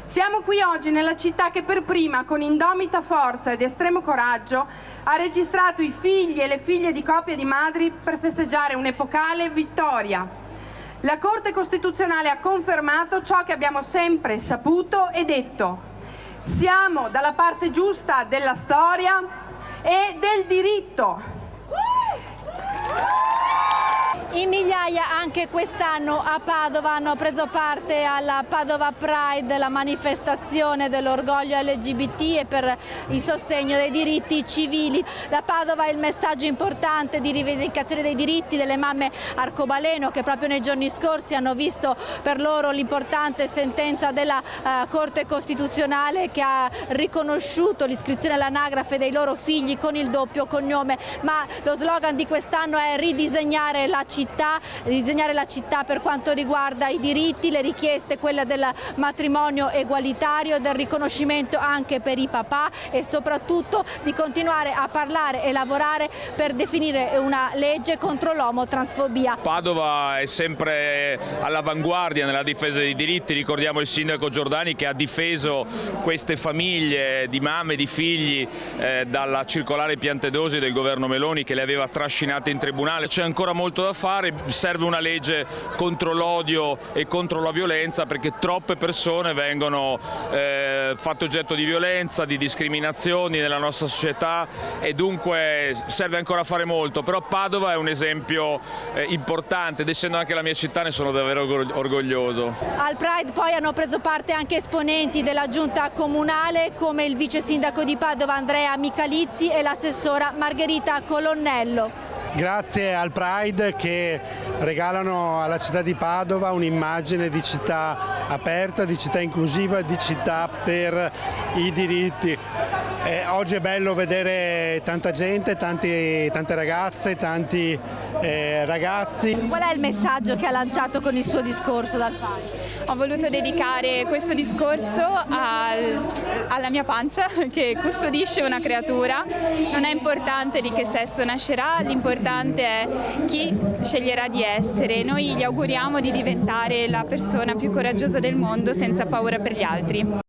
Siamo qui oggi nella città che per prima, con indomita forza ed estremo coraggio, ha registrato i figli e le figlie di coppie di madri per festeggiare un'epocale vittoria. La Corte Costituzionale ha confermato ciò che abbiamo sempre saputo e detto. Siamo dalla parte giusta della storia e del diritto. In migliaia anche quest'anno a Padova hanno preso parte alla Padova Pride, la manifestazione dell'orgoglio LGBT e per il sostegno dei diritti civili. Da Padova il messaggio importante di rivendicazione dei diritti delle mamme arcobaleno, che proprio nei giorni scorsi hanno visto per loro l'importante sentenza della Corte Costituzionale che ha riconosciuto l'iscrizione all'anagrafe dei loro figli con il doppio cognome. Ma lo slogan di quest'anno è ridisegnare la città per quanto riguarda i diritti, le richieste, quella del matrimonio egualitario, del riconoscimento anche per i papà e soprattutto di continuare a parlare e lavorare per definire una legge contro l'omotransfobia. Padova è sempre all'avanguardia nella difesa dei diritti, ricordiamo il sindaco Giordani che ha difeso queste famiglie di mamme e di figli dalla circolare Piantedosi del governo Meloni che le aveva trascinate in tribunale. C'è ancora molto da fare, serve una legge contro l'odio e contro la violenza perché troppe persone vengono fatte oggetto di violenza, di discriminazioni nella nostra società e dunque serve ancora fare molto, però Padova è un esempio importante ed essendo anche la mia città ne sono davvero orgoglioso. Al Pride poi hanno preso parte anche esponenti della giunta comunale come il vice sindaco di Padova Andrea Michalizzi e l'assessora Margherita Colonnello. Grazie al Pride che regalano alla città di Padova un'immagine di città aperta, di città inclusiva, di città per i diritti. Oggi è bello vedere tanta gente, tante ragazze, tanti ragazzi. Qual è il messaggio che ha lanciato con il suo discorso dal palco? Ho voluto dedicare questo discorso alla mia pancia che custodisce una creatura. Non è importante di che sesso nascerà, l'importante è chi sceglierà di essere. Noi gli auguriamo di diventare la persona più coraggiosa del mondo senza paura per gli altri.